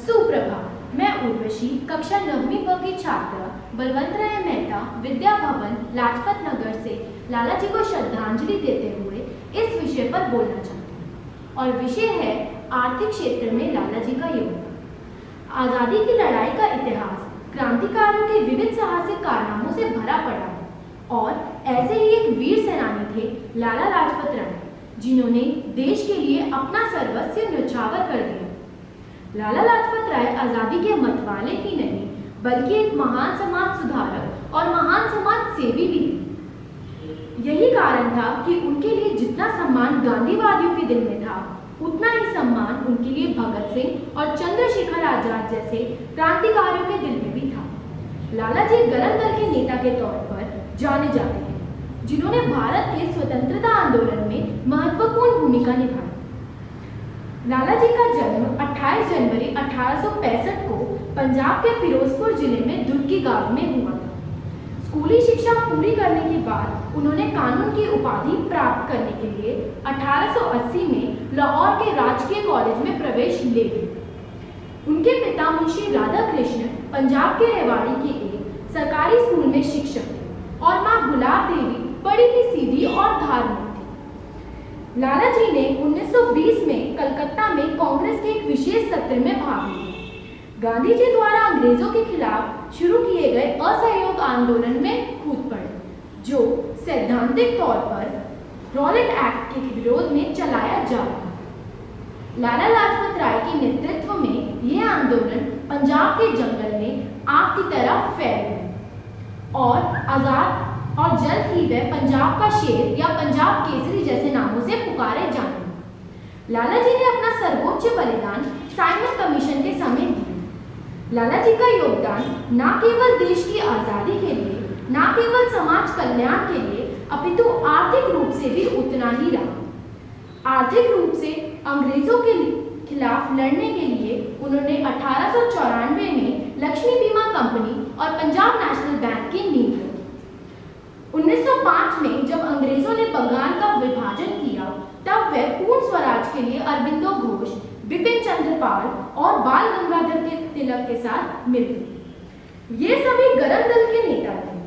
सुप्रभात। मैं उर्वशी कक्षा 9वीं ब की छात्रा बलवंतराय मेहता विद्या भवन लाजपत नगर से लाला जी को श्रद्धांजलि देते हुए इस विषय पर बोलना चाहती हूँ और विषय है आर्थिक क्षेत्र में लाला जी का योगदान। आज़ादी की लड़ाई का इतिहास क्रांतिकारियों के विविध साहसिक कारनामों से भरा पड़ा है और ऐसे ही एक वीर सेनानी थे लाला लाजपत राय, जिन्होंने देश के लिए अपना सर्वस्व न्यौछावर कर दिया। लाला लाजपत राय आज़ादी के मतवाले ही नहीं बल्कि एक महान समाज सुधारक और महान समाज सेवी भी थे। यही कारण था कि उनके लिए जितना सम्मान गांधीवादियों के दिल में था, उतना ही सम्मान उनके लिए भगत सिंह और चंद्रशेखर आजाद जैसे क्रांतिकारियों के दिल में भी था। लाला जी गलत दल के नेता के तौर पर जाने जाते हैं, जिन्होंने भारत के स्वतंत्रता आंदोलन में महत्वपूर्ण भूमिका निभाई। लाला जी का जन्म 28 जनवरी 1865 को पंजाब के फिरोजपुर जिले में दुर्गी गांव में हुआ था। स्कूली शिक्षा पूरी करने के बाद उन्होंने कानून की उपाधि प्राप्त करने के लिए 1880 में लाहौर के राजकीय कॉलेज में प्रवेश ले लिया। उनके पिता मुंशी राधा कृष्ण पंजाब के रेवाड़ी के एक सरकारी स्कूल में शिक्षक थे और माँ गुलाब देवी बड़ी ही सीधी और धार्मिक थी। लाला जी ने 1920 में कलकत्ता में कांग्रेस के एक विशेष सत्र में भाग लिया। गांधी जी द्वारा अंग्रेजों के खिलाफ शुरू किए गए असहयोग आंदोलन में कूद पड़े, जो सैद्धांतिक तौर पर रॉलेट एक्ट के विरोध में चलाया जा रहा था। लाला लाजपत राय के नेतृत्व में यह आंदोलन पंजाब के जंगल में आग की तरह फैल गया और आजाद और जल्द ही वह पंजाब का शेर या पंजाब केसरी जैसे नामों से पुकारे जाने। लाला जी ने अपना सर्वोच्च बलिदान साइमन कमीशन के समय दिया। लाला जी का योगदान न केवल देश की आज़ादी के लिए, न केवल समाज कल्याण के लिए, अपितु आर्थिक रूप से भी उतना ही रहा। आर्थिक रूप से अंग्रेजों के खिलाफ लड़ने के लिए उन्होंने 1894 में लक्ष्मी बीमा कंपनी और पंजाब नेशनल बैंक की नींव रखी। 1905 में जब अंग्रेजों ने बंगाल का विभाजन किया, तब वह पूर्ण स्वराज के लिए अरबिंदो घोष, बिपिन चंद्र पाल और बाल गंगाधर तिलक के साथ मिल गए। ये सभी गरम दल के नेता थे।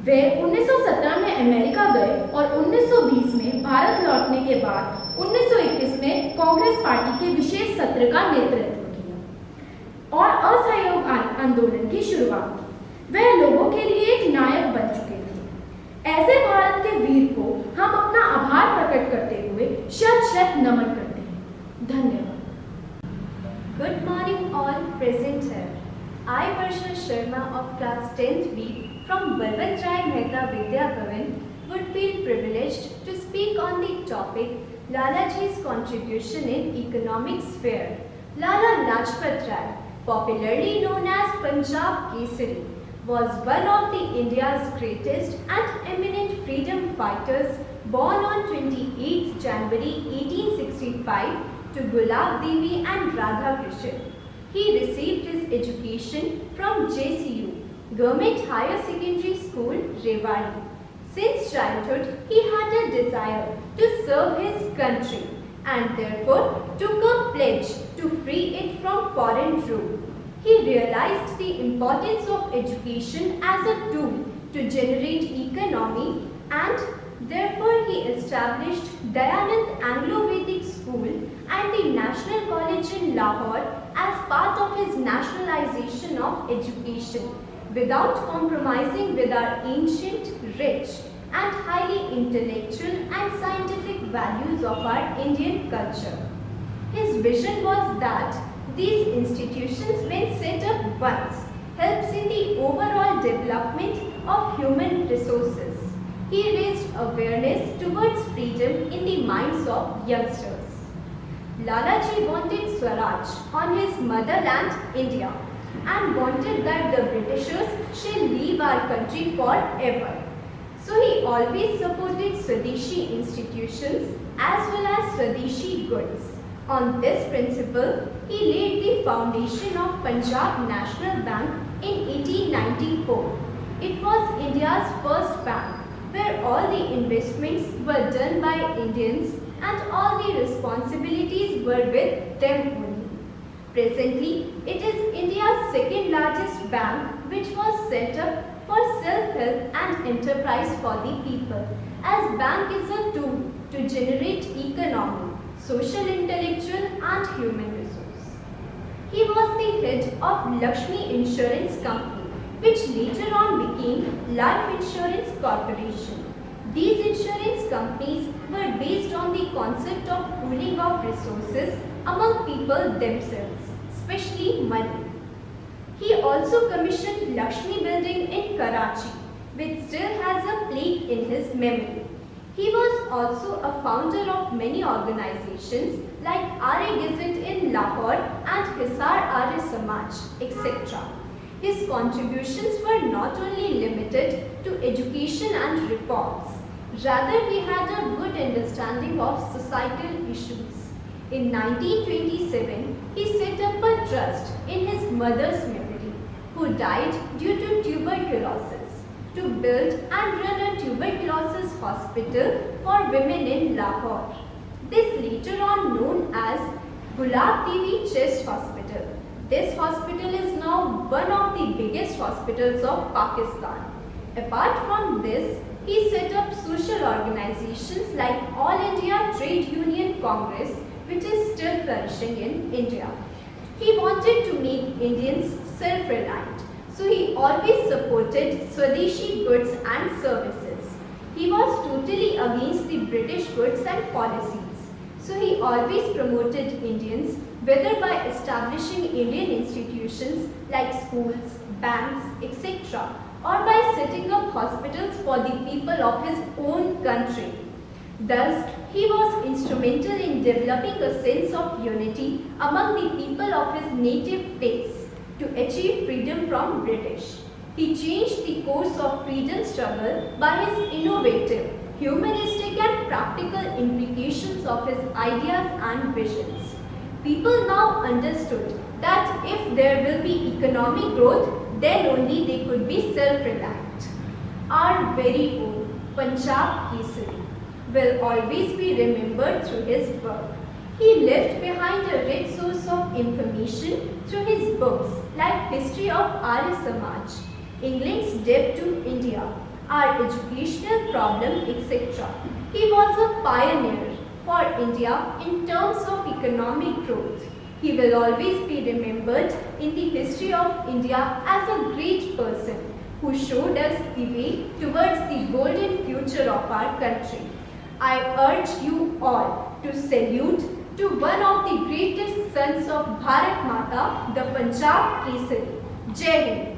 वे 1917 में अमेरिका गए और 1920 में भारत लौटने के बाद 1921 में कांग्रेस पार्टी के विशेष सत्र का नेतृत्व किया और असहयोग आंदोलन की शुरुआत की। वह लोगों के लिए एक नायक बन चुके थे। ऐसे भारत के वीर को हम अपना आभार प्रकट करते हुए शत शत नमन करते हैं। धन्यवाद। Good morning all present here. I, Varsha Sharma of class 10th B from Balwantrai Mehta Vidya Bhavan would feel privileged to speak on the topic Lalaji's contribution in economic sphere. Lala Lajpat Rai, popularly known as Punjab Kesari, was one of the India's greatest and eminent freedom fighters, born on 28 January 1865 to Gulab Devi and Radha Krishnan. He received his education from JCU, Government Higher Secondary School, Rewari. Since childhood, he had a desire to serve his country and therefore took a pledge to free it from foreign rule. He realized the importance of education as a tool to generate economy and therefore he established Dayanand Anglo-Vedic School and the National College in Lahore as part of his nationalization of education without compromising with our ancient, rich and highly intellectual and scientific values of our Indian culture. His vision was that these institutions, when set up once, helps in the overall development of human resources. He raised awareness towards freedom in the minds of youngsters. Lalaji wanted Swaraj on his motherland, India, and wanted that the Britishers shall leave our country forever. So he always supported Swadeshi institutions as well as Swadeshi goods. On this principle, he laid the foundation of Punjab National Bank in 1894. It was India's first bank where all the investments were done by Indians and all the responsibilities were with them only. Presently, it is India's second largest bank, which was set up for self-help and enterprise for the people, as bank is a tool to generate economic, social, intellectual and human resource. He was the head of Lakshmi Insurance Company, which later on became Life Insurance Corporation. These insurance companies were based on the concept of pooling of resources among people themselves, especially money. He also commissioned Lakshmi Building in Karachi, which still has a plaque in his memory. He was also a founder of many organizations like Arya Gazette in Lahore and Hisar Arya Samaj, etc. His contributions were not only limited to education and reforms, rather he had a good understanding of societal issues. In 1927, he set up a trust in his mother's memory, who died due to tuberculosis, to build and run a tuberculosis hospital for women in Lahore. This later on known as Gulab Devi Chest Hospital. This hospital is now one of the biggest hospitals of Pakistan. Apart from this, he set up social organizations like All India Trade Union Congress, which is still flourishing in India. He wanted to make Indians self-reliant, so he always supported Swadeshi goods and services. He was totally against the British goods and policies, so he always promoted Indians, whether by establishing Indian institutions like schools, banks, etc., or by setting up hospitals for the people of his own country. Thus, he was instrumental in developing a sense of unity among the people of his native place to achieve freedom from British. He changed the course of freedom struggle by his innovative, humanistic and practical implications of his ideas and visions. People now understood that if there will be economic growth, then only they could be self-reliant. Our very own Punjab Kesari will always be remembered through his work. He left behind a rich source of information through his books like History of Arya Samaj, England's Debt to India, Our Educational Problem, etc. He was a pioneer for India in terms of economic growth. He will always be remembered in the history of India as a great person who showed us the way towards the golden future of our country. I urge you all to salute to one of the greatest sons of Bharat Mata, the Punjab Kesari. Jai Hind.